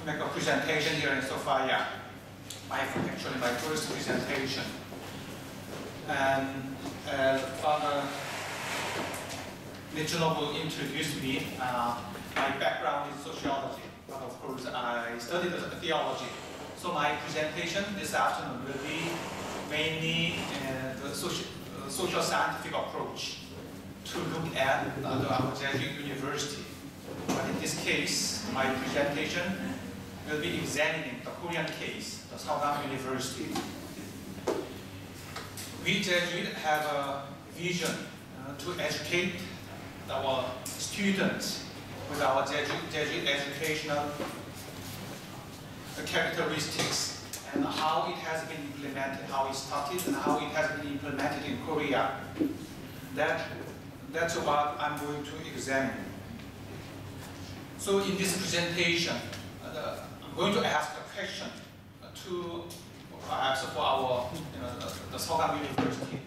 make a presentation here in Sophia. Actually my first presentation. And Father Nichinobu introduced me. My background is sociology, but of course I studied theology. So my presentation this afternoon will be mainly the social scientific approach to look at our Jesuit University. But in this case, my presentation will be examining the Korean case, the Sogang University. We Jesuits have a vision to educate our students with our Jesuit educational characteristics and how it has been implemented, how it started and how it has been implemented in Korea. That's what I'm going to examine. So in this presentation, I'm going to ask a question to perhaps for our the Sogang University.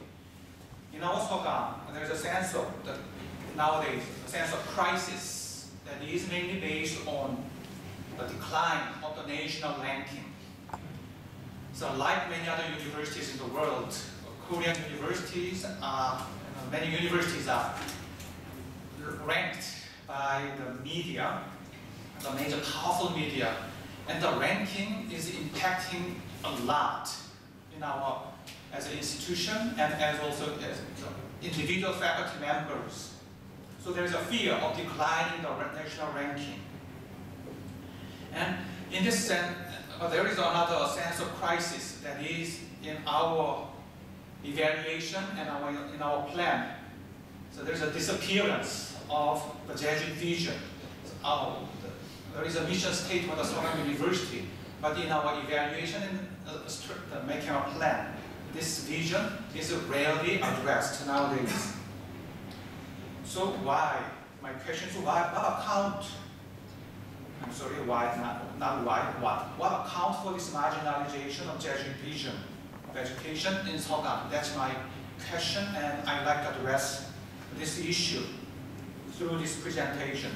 In our Sogang, there's a sense of nowadays a sense of crisis that is mainly based on the decline of the national ranking. So like many other universities in the world, Korean universities are, many universities are ranked by the media, the major powerful media, and the ranking is impacting a lot in our, as an institution and as also as individual faculty members. So there is a fear of declining the national ranking. And in this sense, there is another sense of crisis that is in our evaluation and in our plan. So there is a disappearance of the Jesuit vision. There is a mission statement of Sogang University, but in our evaluation and making a plan, this vision is rarely addressed nowadays. So why? My question is why? What account? I'm sorry, why? Not why. What accounts for this marginalization of Jesuit vision of education in Sogang? That's my question, and I'd like to address this issue through this presentation.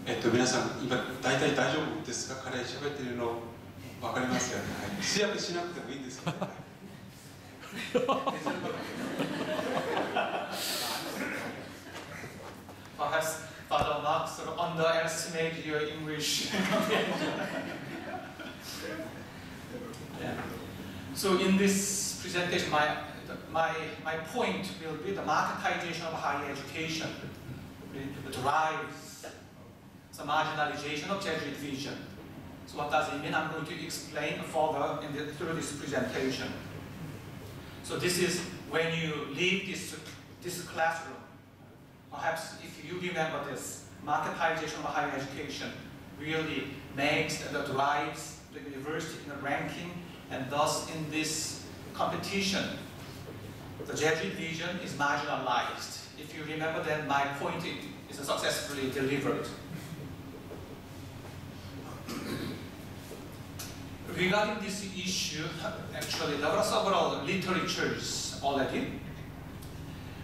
皆さん、今大体大丈夫ですか？彼喋ってるの分かりますかね？はい、試訳しなくてもいいんですけど、ね。Perhaps Father Mark sort of underestimate your English comprehension. Yeah. So in this presentation, my point will be the marketization of higher education. It drives the marginalization of Jesuit vision. So what does it mean? I'm going to explain further through this presentation. So this is when you leave this classroom. Perhaps if you remember this, marketization of higher education really drives the university in the ranking, and thus in this competition, the Jesuit vision is marginalized. If you remember, then my point is successfully delivered. Regarding this issue, actually there are several literatures already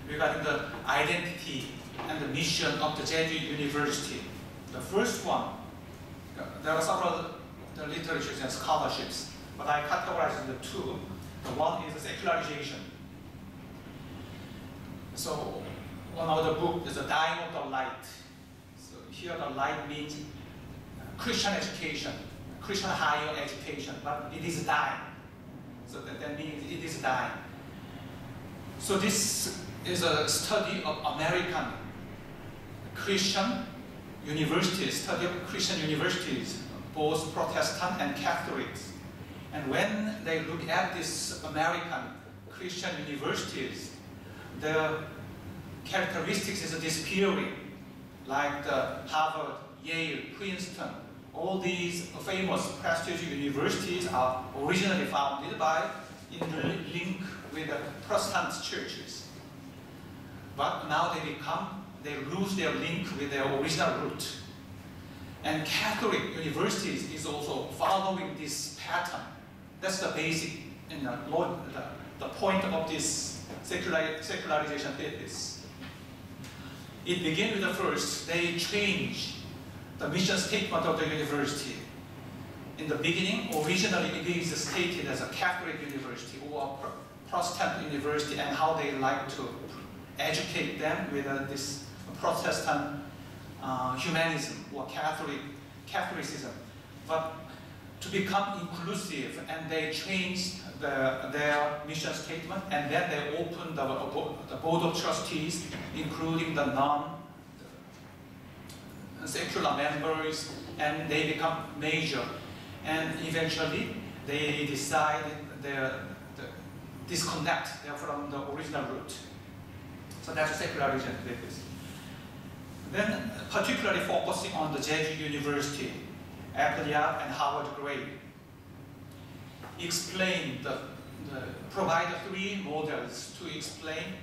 regarding the identity and the mission of the Jesuit University. The first one, there are several literatures and scholarships, but I categorize the two. The one is the secularization. So one of the book is the dying of the light. So here the light means Christian education, Christian higher education, but it is dying. So that means it is dying. So this is a study of American Christian universities, study of Christian universities, both Protestant and Catholics. And when they look at these American Christian universities, their characteristics is disappearing, like the Harvard, Yale, Princeton. All these famous prestigious universities are originally founded in the link with the Protestant churches. But now they lose their link with their original root. And Catholic universities is also following this pattern. That's the basic, the point of this secularization thesis. It began with the first, they change the mission statement of the university. In the beginning, originally it is stated as a Catholic university or a Protestant university, and how they like to educate them with this Protestant humanism or Catholicism. But to become inclusive, and they changed their mission statement, and then they opened the board of trustees, including the non-secular members, and they become major. And eventually, they decided to disconnect from the original root. So that's secularism. Then, particularly focusing on the Jesuit University, Appleyard and Howard Gray, provide three models to explain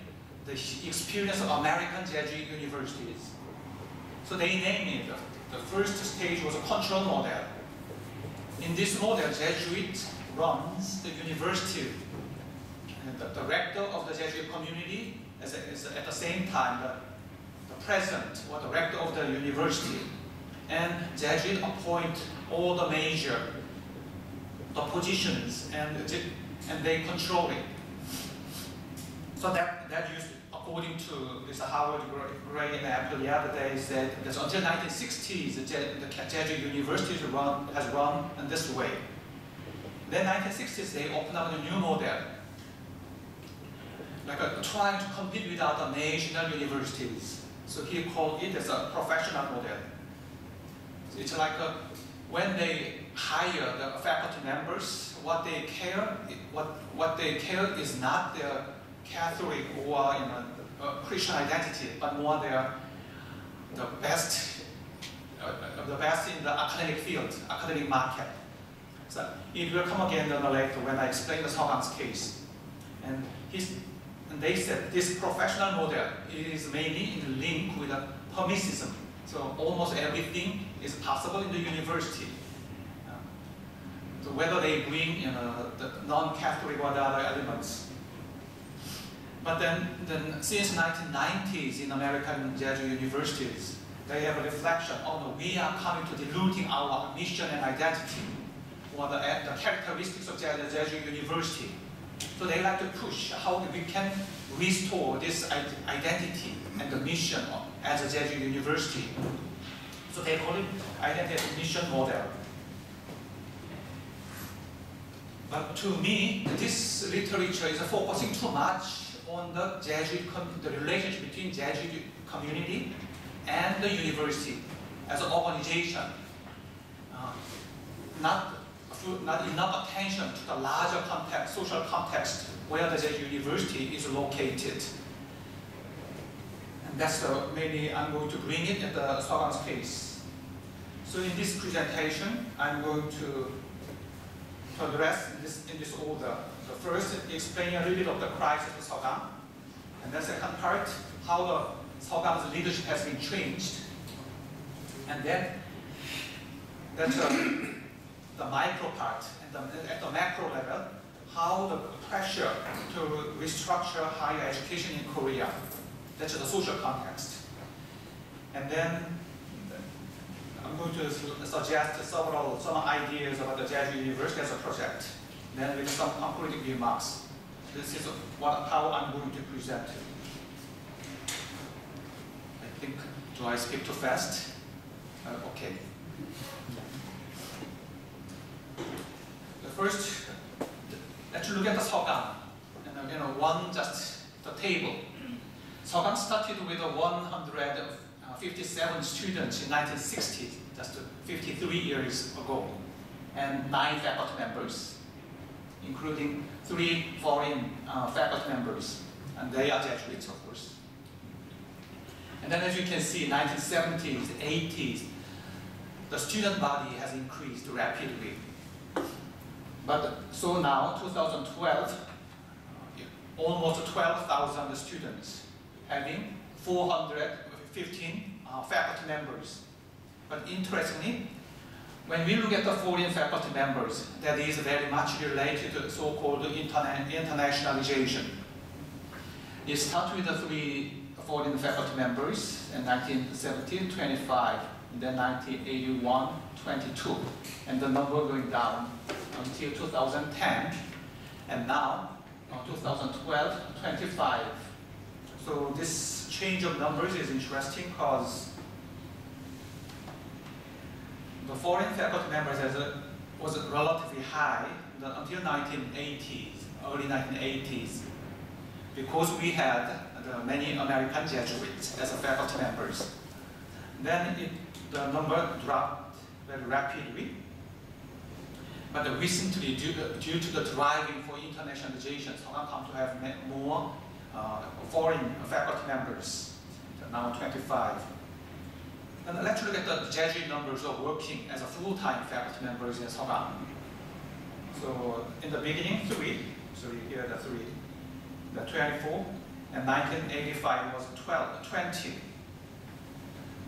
the experience of American Jesuit universities. So they named it. The first stage was a control model. In this model, Jesuit runs the university, and the rector of the Jesuit community is at the same time the president or the rector of the university. And Jesuit appoint all the major positions, and they control it. So that used, according to this Howard Gray and Appleyard, they said that until 1960s, the Jesuit universities has run in this way. Then 1960s, they opened up a new model, like trying to compete with other national universities. So he called it as a professional model. It's like when they hire the faculty members, what they care is not their Catholic or Christian identity, but more the best in the academic field, academic market. So it will come again later when I explain the Sogang's case. And they said this professional model is mainly in link with permissivism. So almost everything is possible in the university. So whether they bring the non-Catholic or the other elements. But then since 1990s in American Jesuit universities, they have a reflection, oh no, we are coming to diluting our mission and identity, or the characteristics of Jesuit university. So they like to push how we can restore this identity and the mission as a Jesuit university. So they call it identity mission model. But to me, this literature is focusing too much on the relationship between Jesuit community and the university as an organization. Not enough attention to the larger context, social context where the Jesuit University is located. And that's maybe I'm going to bring it in the Sogang's case. So in this presentation, I'm going to address in this order. The first, explaining a little bit of the crisis of Sogang. And the second part, how the Sogang's leadership has been changed. And then that's the micro part, and at the macro level, how the pressure to restructure higher education in Korea. That's the social context. And then I'm going to suggest some ideas about the Jesuit University as a project. Then with some concluding remarks. This is how I'm going to present it. I think, do I speak too fast? Okay. First, let's look at the Sogang. Just the table. Sogang started with 157 students in 1960, just 53 years ago, and 9 faculty members, including 3 foreign faculty members, and they are Jesuits, of course. And then, as you can see, 1970s, 80s, the student body has increased rapidly. But so now, 2012, almost 12,000 students, having 415 faculty members. But interestingly, when we look at the foreign faculty members, that is very much related to so-called internationalization. It starts with the 3 foreign faculty members in 1970, 25 and then 1981, 22, and the number going down until 2010, and now 2012, 25. So this change of numbers is interesting because the foreign faculty members was relatively high until 1980s, early 1980s, because we had many American Jesuits as faculty members. Then the number dropped very rapidly. But recently, due to the driving for internationalization, Sogang come to have more foreign faculty members, now 25. And let's look at the Jesuit numbers of working as a full-time faculty members in Sogang. So in the beginning, 3. So here are the 3. The 24, and 1985 was 20.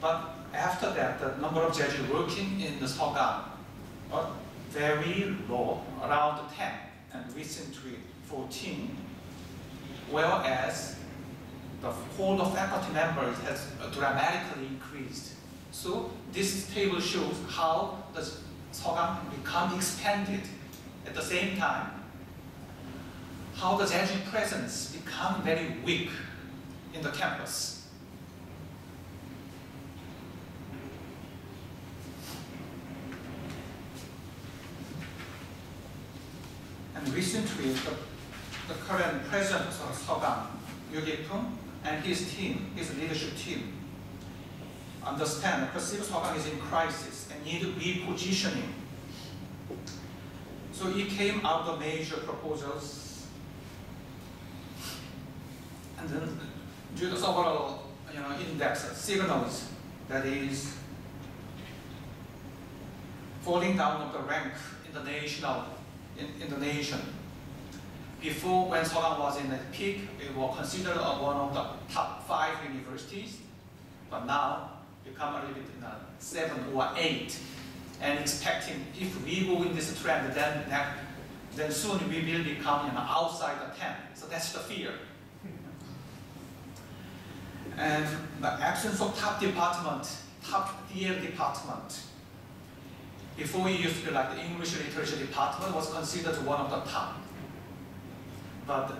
But after that, the number of Jesuits working in the Sogang was very low, around 10, and recently 14, whereas the whole of faculty members has dramatically increased. So this table shows how the Sogang become expanded at the same time, how the Jesuit presence become very weak in the campus. And recently, the current president of Sogang, Yu Gi-pung, and his team, his leadership team, understand, perceive Sogang is in crisis and need repositioning. So he came out with major proposals, and then due to several index signals, that is falling down of the rank in the in the nation. Before, when Sogang was in the peak, it was considered one of the top 5 universities, but now become a little bit 7 or 8, and expecting if we go in this trend, then soon we will become outside the 10. So that's the fear. And the absence of top department, top theater department. Before it used to be like the English literature department was considered one of the top. But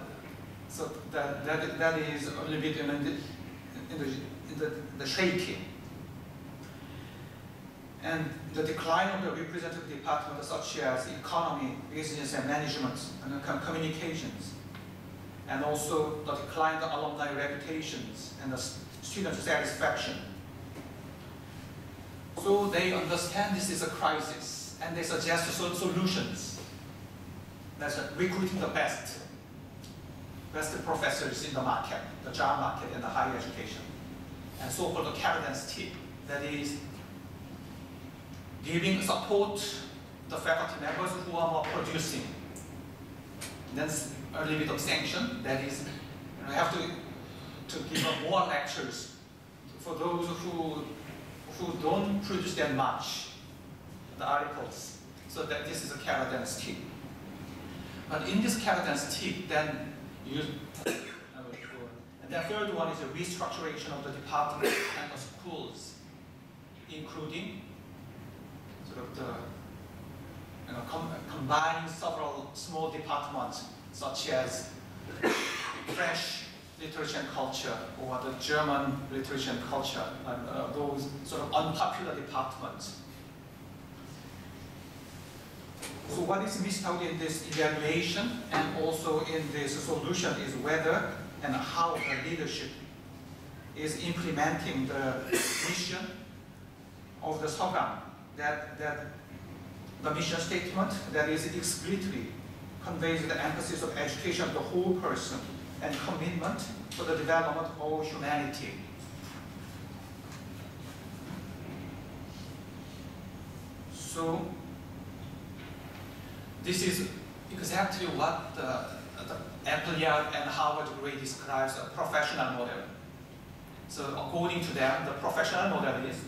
so that is a little bit in the shaking. And the decline of the representative departments such as economy, business and management, and communications, and also the decline of the alumni reputations and the student satisfaction. So they understand this is a crisis, and they suggest solutions. That's recruiting the best professors in the market, the job market and the higher education, and so-called the carrot and stick, that is giving support to the faculty members who are more producing. Then a little bit of sanction, that is, you have to give more lectures for those who don't produce that much, the articles. So that this is a carrot and stick. But in this carrot and stick, then and the third one is a restructuration of the department and the schools, including sort of the combining several small departments such as French literature and culture or the German literature and culture, and those sort of unpopular departments. So what is missed out in this evaluation and also in this solution is whether and how the leadership is implementing the mission of the Sogang, that the mission statement that is explicitly conveys the emphasis of education of the whole person and commitment to the development of all humanity. So this is exactly what the Appleyard and Harvard degree describes a professional model. So according to them, the professional model is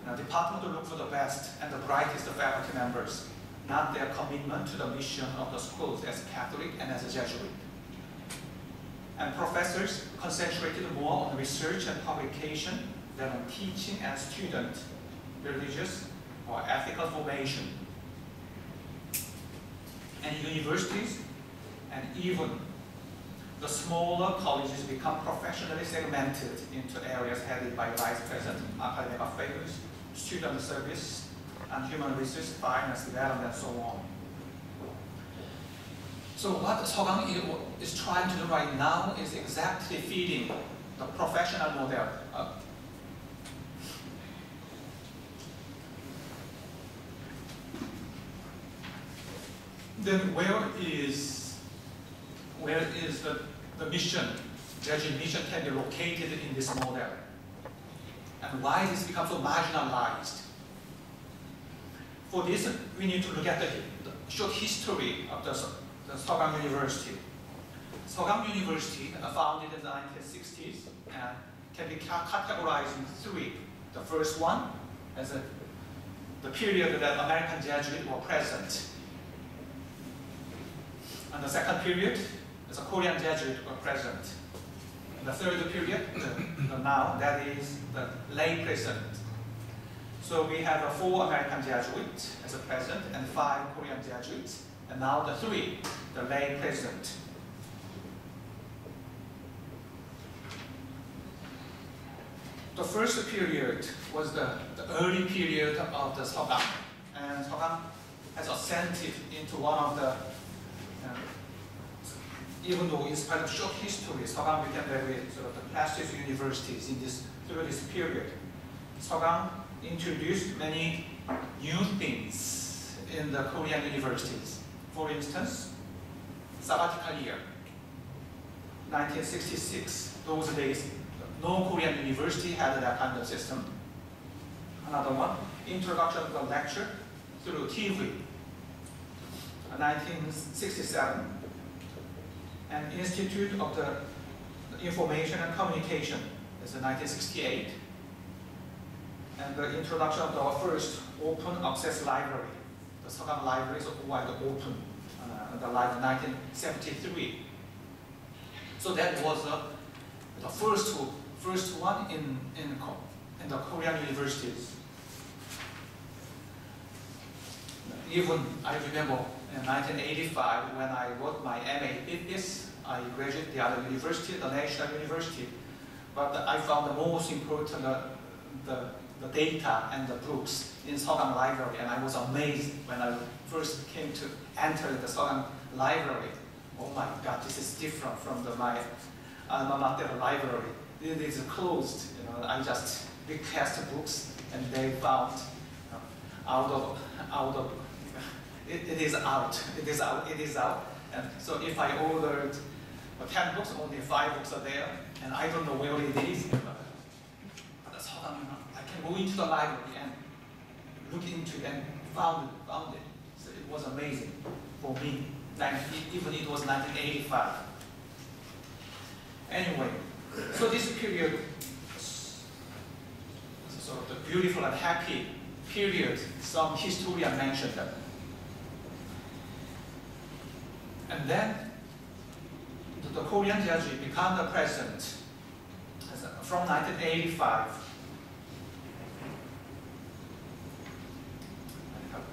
the department to look for the best and the brightest faculty members, not their commitment to the mission of the schools as Catholic and as a Jesuit. And professors concentrated more on research and publication than on teaching and student religious or ethical formation. And universities and even the smaller colleges become professionally segmented into areas headed by vice president, academic affairs, student service, and human resource, finance, development, and so on. So what Sogang is trying to do right now is exactly feeding the professional model. Then where is the mission, Jesuit mission can be located in this model? And why this becomes so marginalized? For this, we need to look at the short history of the Sogang University. Sogang University, founded in the 1960s, can be categorized in three. The first one as the period that American Jesuits were present. And the second period is a Korean Jesuit were present. And the third period, now, that is the lay present. So we have 4 American Jesuits as a present and 5 Korean Jesuits, and now the 3, the lay present. The first period was the early period of the Sogang, and Sogang has ascended into one of the even though in spite of short history, Sogang became very sort of the prestigious universities through this period. Sogang introduced many new things in the Korean universities. For instance, sabbatical year, 1966. Those days, no Korean university had that kind of system. Another one, introduction of the lecture through TV, 1967. And Institute of the Information and Communication is in 1968. And the introduction of the first open access library. The Sogang library is wide open, the library 1973. So that was the first one in the Korean universities. Even I remember in 1985, when I wrote my MA thesis, I graduated the other university, the National University. But I found the most important the data and the books in Sogang Library, and I was amazed when I first came to enter the Sogang Library. Oh my God, this is different from my alma mater library. It is closed. I just request books, and they found it is out. And so if I ordered 10 books, only 5 books are there, and I don't know where it is. But I can go into the library and look into it and found it. So it was amazing for me. Even it was 1985. Anyway, so this period, so the beautiful and happy period, some historians mentioned that. And then the Korean Jesuit became the president from 1985.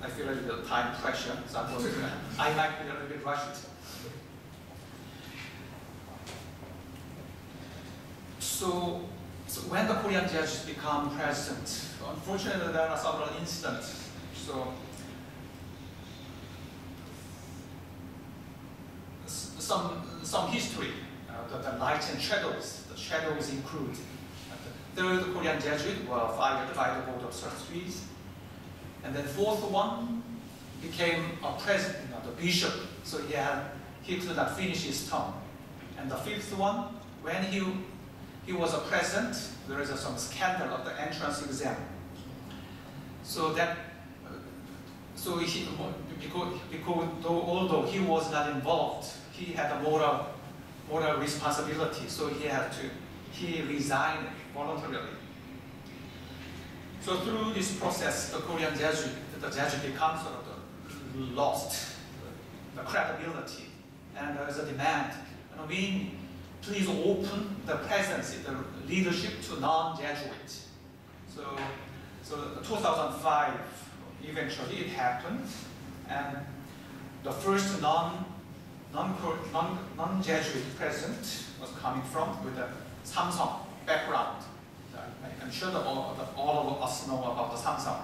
I feel a little time pressure, so I might be a little bit rushed. So when the Korean Jesuits become president, unfortunately there are several incidents. So some history, the lights and shadows. The shadows include the third Korean Jesuit were fired by the Board of Trustees, and then fourth one became a president, the bishop. So he could not finish his term. And the fifth one, when he was a president, there is some scandal of the entrance exam. So although he was not involved, he had a moral responsibility, so he resigned voluntarily. So through this process, the Korean Jesuit becomes sort of lost the credibility, and there is a demand. Please open the presidency, the leadership to non-Jesuits. So So 2005, eventually it happened, and the first non-Jesuit president was coming from with a Samsung background. I'm sure that all of us know about the Samsung.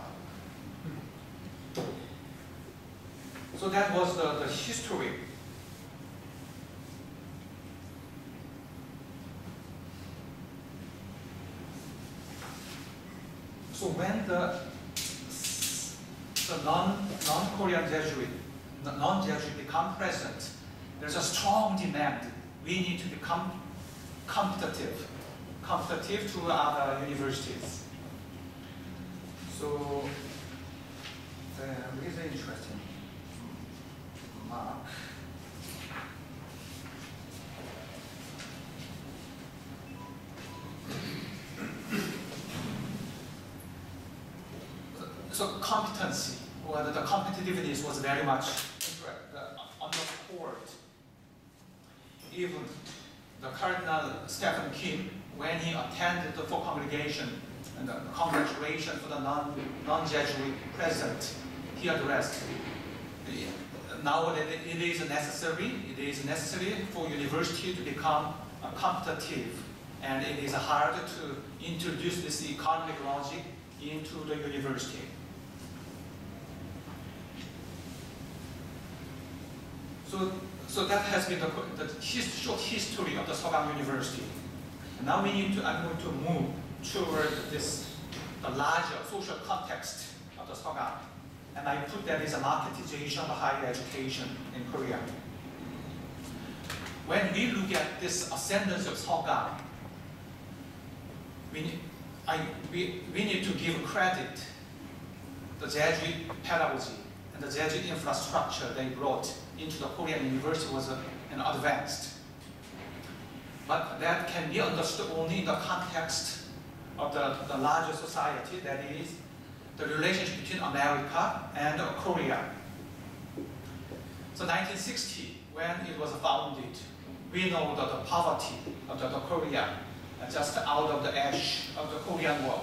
So that was the history. So when the non-Korean Jesuit, non-Jesuit become president, there's a strong demand. We need to become competitive to other universities. So there is an interesting mark. So competency, or the competitiveness was very much on the court. Even the Cardinal Stephen Kim, when he attended the full congregation and the congratulation for the non-Jesuit president, he addressed, now that it is necessary for university to become competitive, and it is hard to introduce this economic logic into the university. So that has been the short history of the Sogang University. Now I'm going to move toward the larger social context of the Sogang. And I put that as a marketization of higher education in Korea. When we look at this ascendance of Sogang, we need to give credit the Jesuit pedagogy and the Jesuit infrastructure they brought into the Korean university was advanced. But that can be understood only in the context of the larger society, that is, the relationship between America and Korea. So 1960, when it was founded, we know that the poverty of the Korea, just out of the ash of the Korean War,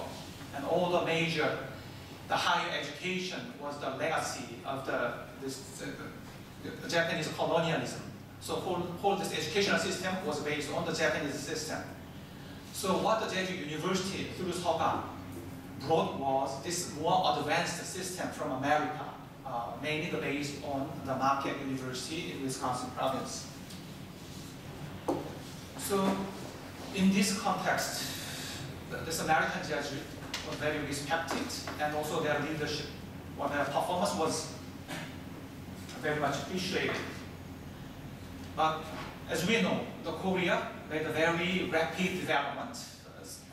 and all the higher education was the legacy of the Japanese colonialism. So whole this educational system was based on the Japanese system. So what the Jesuit University through Sogang brought was this more advanced system from America, mainly based on the Marquette University in Wisconsin province. So in this context, this American Jesuit was very respected, and also their leadership or their performance was very much appreciated. But as we know, the Korea made a very rapid development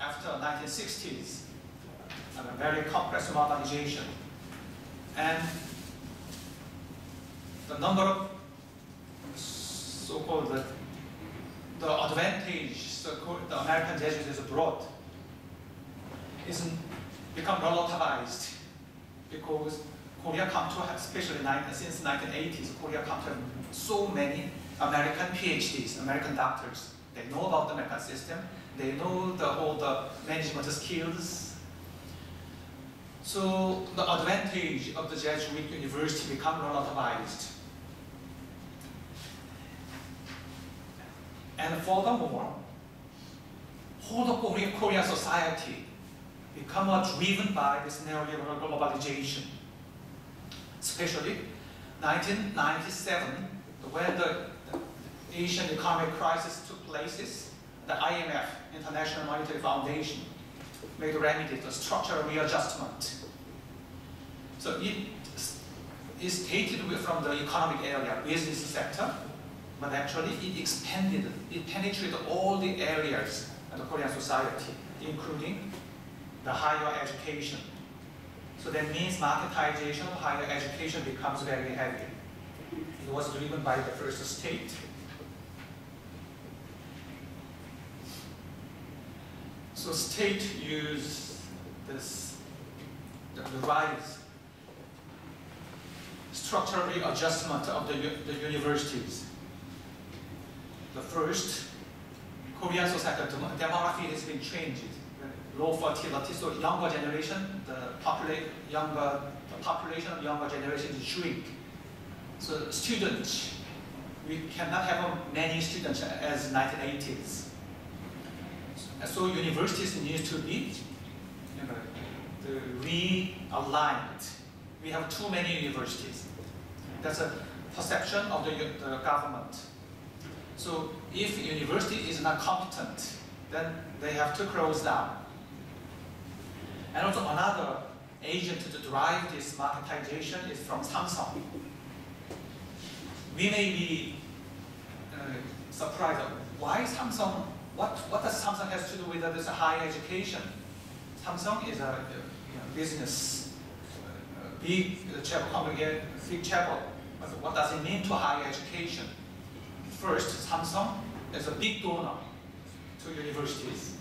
after 1960s, and a very compressed modernization. And the number of so-called the advantage the American Jesuits brought is become relativized, because Korea come to have, especially since 1980s, Korea come to have so many American PhDs, American doctors. They know about the American system. They know all the management skills. So the advantage of the Jesuit University become relativized. And furthermore, whole the Korean society become driven by this neoliberal globalization. Especially 1997, when the Asian economic crisis took place, the IMF, International Monetary Foundation, made a remedy, the structural readjustment. So it is stated from the economic area, business sector, but actually it expanded, it penetrated all the areas of the Korean society, including the higher education. So that means marketization of higher education becomes very heavy. It was driven by the first state. So state used the rise, structural readjustment of the universities. The first, Korean society demography has been changed low fertility, so younger generation, the population of younger generation is shrink. So students, we cannot have many students as 1980s. So universities need to be realigned. We have too many universities. That's a perception of the government. So if university is not competent, then they have to close down. And also another agent to drive this marketization is from Samsung. We may be surprised. Why Samsung? What does Samsung has to do with this higher education? Samsung is a business, big chapel. What does it mean to higher education? First, Samsung is a big donor to universities.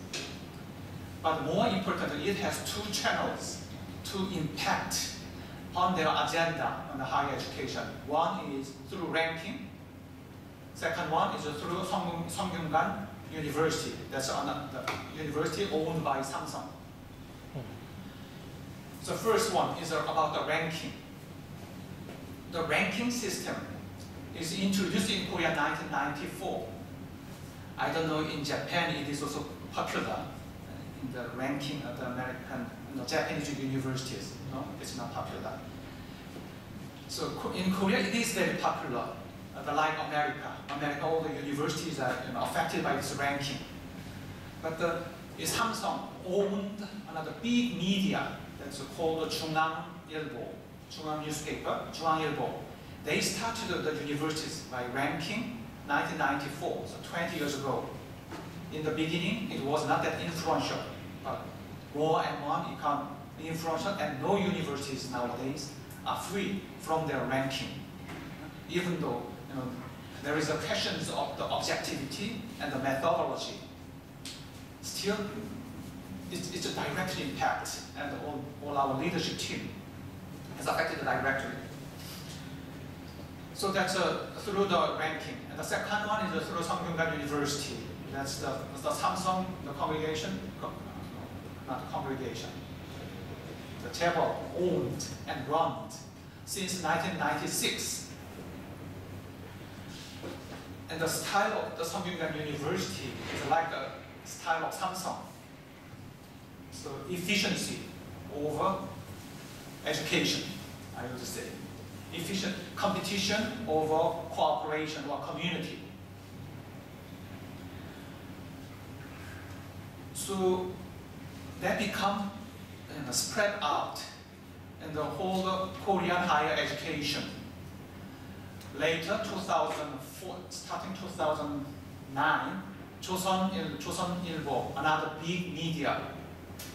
But more importantly, it has two channels to impact on their agenda on the higher education. One is through ranking. Second one is through Sogang-Sophia University. That's the university owned by Samsung. The first one is about the ranking. The ranking system is introduced in Korea in 1994. I don't know in Japan it is also popular in the ranking of the American, Japanese universities. No, it's not popular. So in Korea it is very popular. Like America, all the universities are affected by this ranking. But Samsung owned another big media that's called 중앙일보, 중앙 newspaper, 중앙일보. They started the universities by ranking 1994, so 20 years ago. In the beginning, it was not that influential, but more and more become influential, and no universities nowadays are free from their ranking. Even though there is a questions of the objectivity and the methodology, still it's a direct impact, and all our leadership team is affected directly. So that's through the ranking. And the second one is through Sogang-Sophia University. That's the Samsung, the congregation, not congregation. The chapel owned and run since 1996. And the style of the Sogang-Sophia University is like the style of Samsung. So efficiency over education, I would say. Efficient competition over cooperation or community. So that become spread out in the whole Korean higher education. Later, 2004, starting 2009, 조선일보, another big media,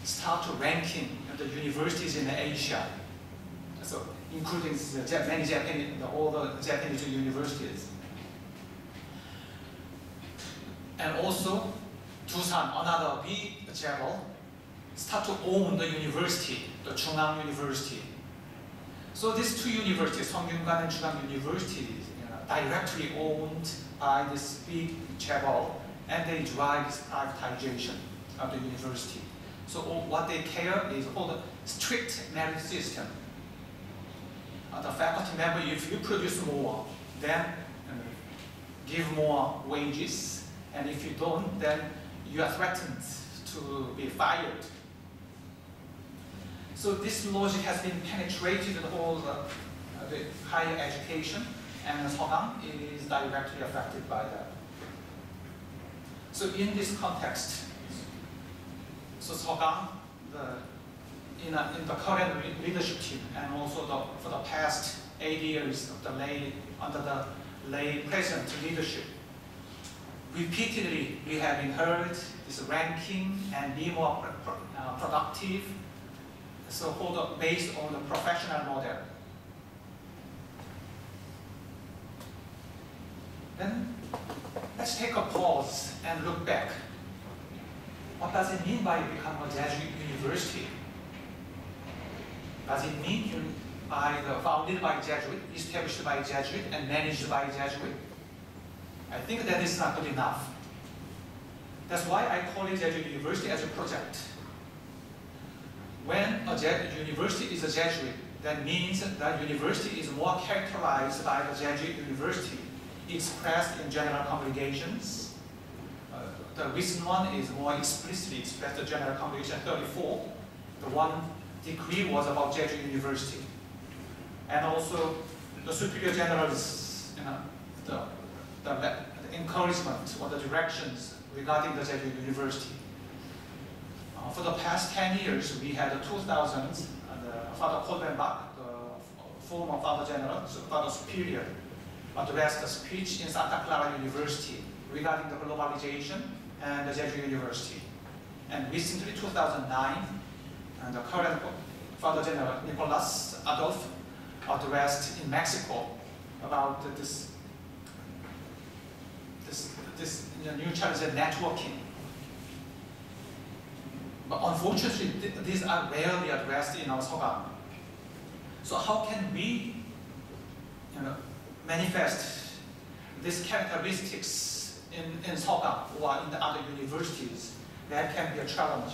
start ranking the universities in Asia. So including many Japanese, all the Japanese universities. And also, Busan, another big chapel, start to own the university, the Chungang University. So these two universities, Sogang-Sophia and Chungang Universities, directly owned by this big chapel, and they drive this privatization of the university. So what they care is all the strict merit system. The faculty member, if you produce more, then give more wages, and if you don't, then you are threatened to be fired. So this logic has been penetrated in all the higher education, and Sogang is directly affected by that. So in this context, so Sogang, in the current leadership team, and also for the past 8 years of under the lay president leadership, repeatedly we have been heard this ranking and be more productive, so based on the professional model. Then let's take a pause and look back. What does it mean by becoming a Jesuit university? Does it mean founded by Jesuit, established by Jesuit, and managed by Jesuit? I think that is not good enough. That's why I call it Jesuit University as a project. when a university is a Jesuit, that means that university is more characterized by the Jesuit University, expressed in general congregations. The recent one is more explicitly expressed in General Congregation 34. The one decree was about Jesuit University. And also the Superior General's the encouragement or the directions regarding the Jesuit University. For the past 10 years, we had the 2000s, Father Kolbenbach, the former Father General, Father Superior, addressed a speech in Santa Clara University regarding the globalization and the Jesuit University. And recently, 2009, and the current Father General, Nicolas Adolf, addressed in Mexico about this new challenge of networking. But unfortunately, these are rarely addressed in our Sogang. So how can we manifest these characteristics in Sogang or in the other universities? That can be a challenge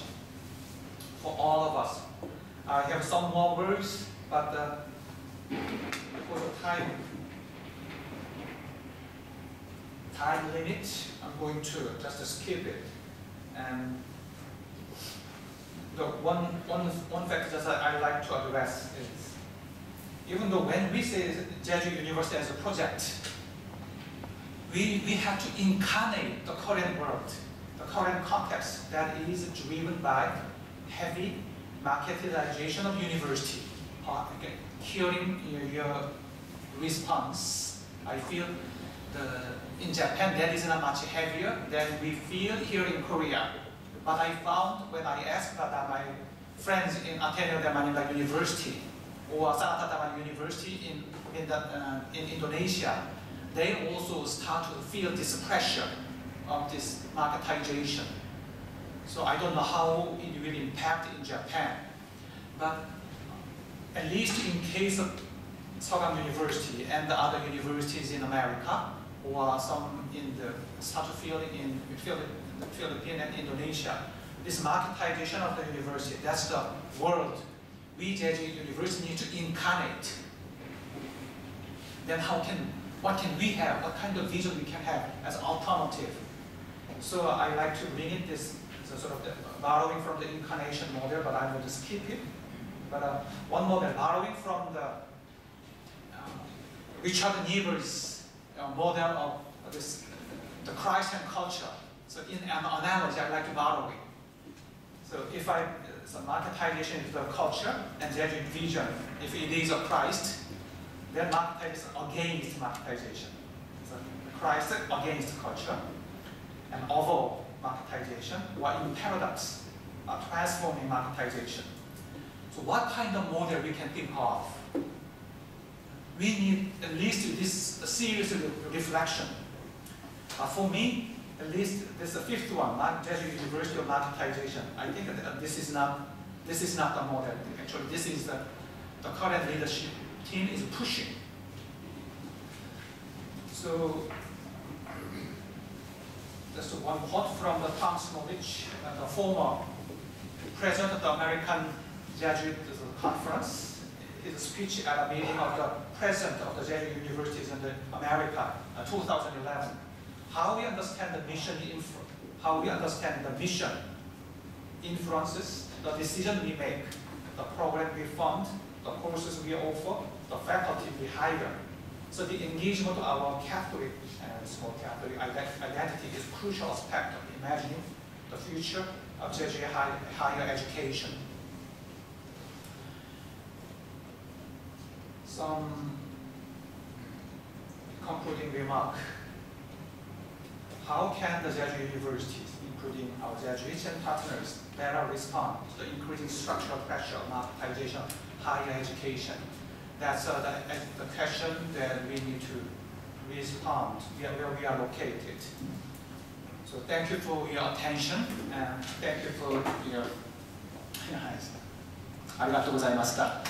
for all of us. I have some more words, but for the time limit, I'm going to just skip it. And the one factor that I like to address is, even though when we say Jesuit University as a project, we have to incarnate the current world, the current context that is driven by heavy marketization of university. Again, hearing your response, I feel in Japan that is not much heavier than we feel here in Korea. But I found when I asked my friends in Ateneo de Manila University or Sanata Taman University in Indonesia, they also start to feel this pressure of this marketization. So I don't know how it will impact in Japan. But at least in case of Sogang University and the other universities in America, or some in the start to feel in the Philippines and Indonesia, this marketization of the university, that's the world we Jesuit University need to incarnate. Then what can we have? What kind of vision we can have as alternative? So I like to bring in this sort of borrowing from the incarnation model, but I will just skip it. But one model borrowing from the Richard Niebuhr's model of the Christian culture. So in an analogy, I like to borrow it. So if so marketization is the culture and Jesuit vision, if it is a Christ, then marketization against marketization. So Christ against culture, and overall marketization, or in paradox, transforming marketization. So what kind of model we can think of? We need at least this serious reflection. For me, at least this is the fifth one, Jesuit University of Marketization. I think that this is not the model. Actually, this is the current leadership team is pushing. So just one quote from the Thomas Knowledge, the former president of the American Jesuit Conference. His speech at a meeting of the president of the Jesuit universities in America, 2011. How we understand the mission influences the decision we make, the program we fund, the courses we offer, the faculty we hire. So the engagement of our Catholic and small Catholic identity is a crucial aspect of imagining the future of Jesuit higher education. Some concluding remark. How can the Jesuit universities, including our Jesuits and partners, better respond to the increasing structural pressure of marketization of higher education? That's the question that we need to respond where we are located. So thank you for your attention, and thank you for your... ありがとうございました。